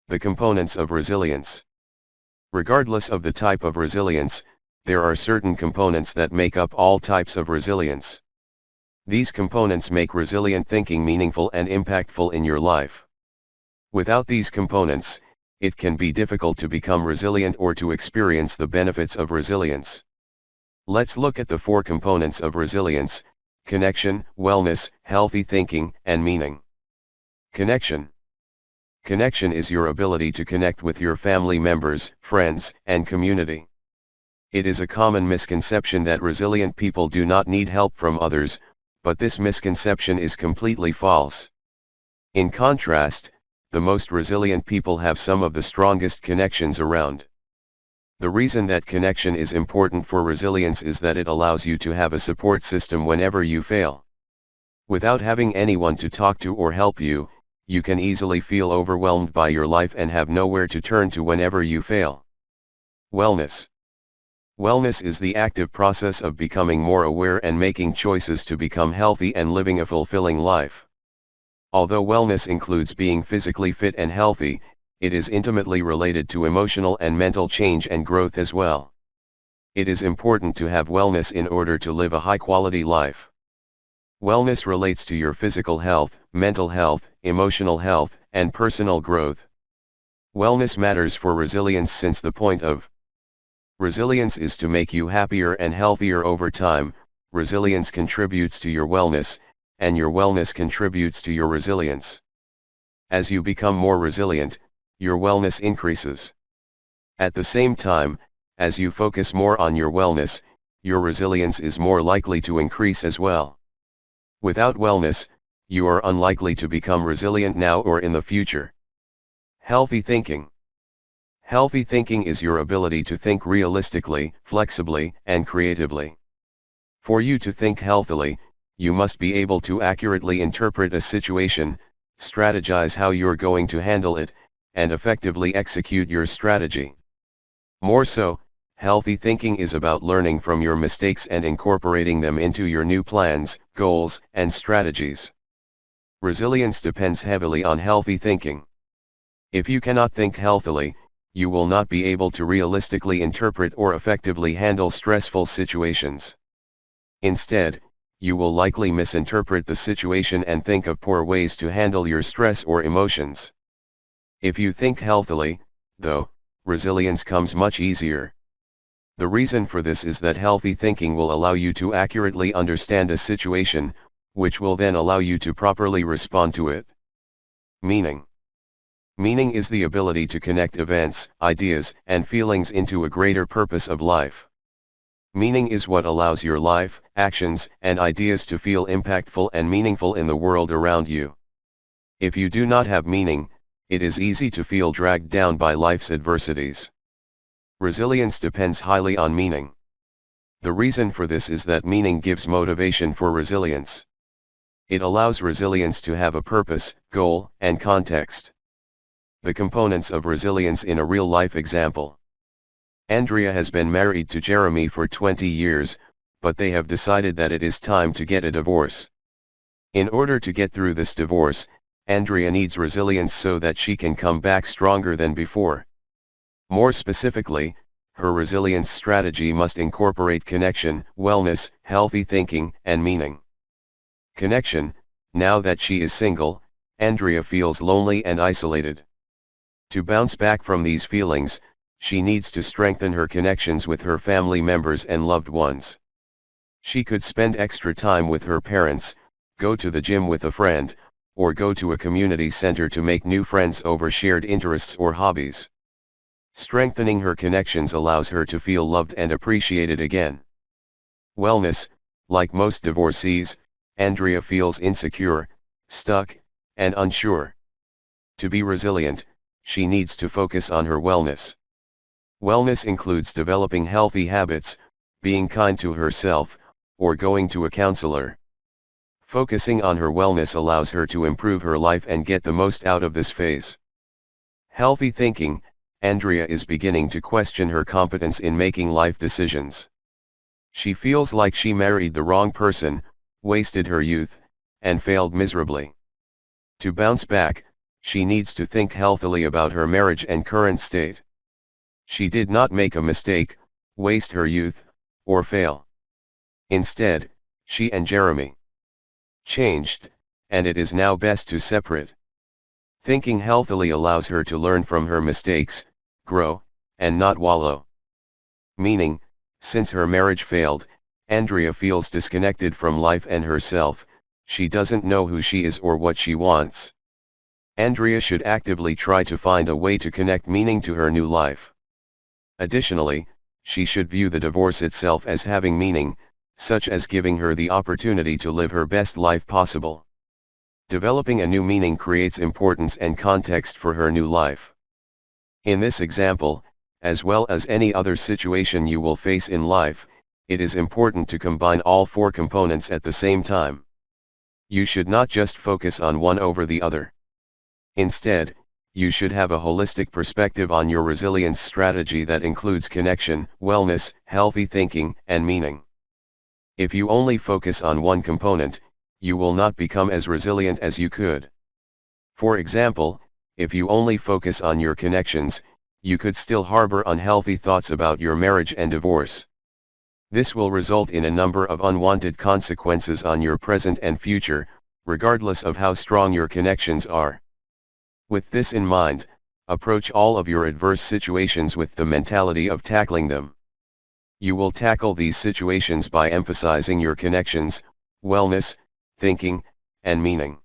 The components of resilience. Regardless of the type of resilience, there are certain components that make up all types of resilience. These components make resilient thinking meaningful and impactful in your life. Without these components, it can be difficult to become resilient or to experience the benefits of resilience. Let's look at the 4 components of resilience: connection, wellness, healthy thinking, and meaning. Connection. Connection is your ability to connect with your family members, friends, and community. It is a common misconception that resilient people do not need help from others, but this misconception is completely false. In contrast, the most resilient people have some of the strongest connections around. The reason that connection is important for resilience is that it allows you to have a support system whenever you fail. Without having anyone to talk to or help you, you can easily feel overwhelmed by your life and have nowhere to turn to whenever you fail. Wellness. Wellness is the active process of becoming more aware and making choices to become healthy and living a fulfilling life. Although wellness includes being physically fit and healthy, it is intimately related to emotional and mental change and growth as well. It is important to have wellness in order to live a high-quality life. Wellness relates to your physical health, mental health, emotional health, and personal growth. Wellness matters for resilience since the point of resilience is to make you happier and healthier over time. Resilience contributes to your wellness, and your wellness contributes to your resilience. As you become more resilient, your wellness increases. At the same time, as you focus more on your wellness, your resilience is more likely to increase as well. Without wellness, you are unlikely to become resilient now or in the future. Healthy thinking. Healthy thinking is your ability to think realistically, flexibly, and creatively. For you to think healthily, you must be able to accurately interpret a situation, strategize how you're going to handle it, and effectively execute your strategy. More so, healthy thinking is about learning from your mistakes and incorporating them into your new plans, goals, and strategies. Resilience depends heavily on healthy thinking. If you cannot think healthily, you will not be able to realistically interpret or effectively handle stressful situations. Instead, you will likely misinterpret the situation and think of poor ways to handle your stress or emotions. If you think healthily, though, resilience comes much easier. The reason for this is that healthy thinking will allow you to accurately understand a situation, which will then allow you to properly respond to it. Meaning. Meaning is the ability to connect events, ideas, and feelings into a greater purpose of life. Meaning is what allows your life, actions, and ideas to feel impactful and meaningful in the world around you. If you do not have meaning, it is easy to feel dragged down by life's adversities. Resilience depends highly on meaning. The reason for this is that meaning gives motivation for resilience. It allows resilience to have a purpose, goal, and context. The components of resilience in a real-life example. Andrea has been married to Jeremy for 20 years, but they have decided that it is time to get a divorce. In order to get through this divorce, Andrea needs resilience so that she can come back stronger than before. More specifically, her resilience strategy must incorporate connection, wellness, healthy thinking, and meaning. Connection. Now that she is single, Andrea feels lonely and isolated. To bounce back from these feelings, she needs to strengthen her connections with her family members and loved ones. She could spend extra time with her parents, go to the gym with a friend, or go to a community center to make new friends over shared interests or hobbies. Strengthening her connections allows her to feel loved and appreciated again. Wellness. Like most divorcees, Andrea feels insecure, stuck, and unsure. To be resilient, she needs to focus on her wellness. Wellness includes developing healthy habits, being kind to herself, or going to a counselor. Focusing on her wellness allows her to improve her life and get the most out of this phase. Healthy thinking. Andrea is beginning to question her competence in making life decisions. She feels like she married the wrong person, wasted her youth, and failed miserably. To bounce back, She needs to think healthily about her marriage and current state. She did not make a mistake, waste her youth, or fail. Instead, she and Jeremy changed, and it is now best to separate. Thinking healthily allows her to learn from her mistakes, grow, and not wallow. Meaning, since her marriage failed, Andrea feels disconnected from life and herself. She doesn't know who she is or what she wants. Andrea should actively try to find a way to connect meaning to her new life. Additionally, she should view the divorce itself as having meaning, such as giving her the opportunity to live her best life possible. Developing a new meaning creates importance and context for her new life. In this example, as well as any other situation you will face in life, it is important to combine all four components at the same time. You should not just focus on one over the other. Instead, you should have a holistic perspective on your resilience strategy that includes connection, wellness, healthy thinking, and meaning. If you only focus on one component, you will not become as resilient as you could. For example, if you only focus on your connections, you could still harbor unhealthy thoughts about your marriage and divorce. This will result in a number of unwanted consequences on your present and future, regardless of how strong your connections are. With this in mind, approach all of your adverse situations with the mentality of tackling them. You will tackle these situations by emphasizing your connections, wellness, thinking, and meaning.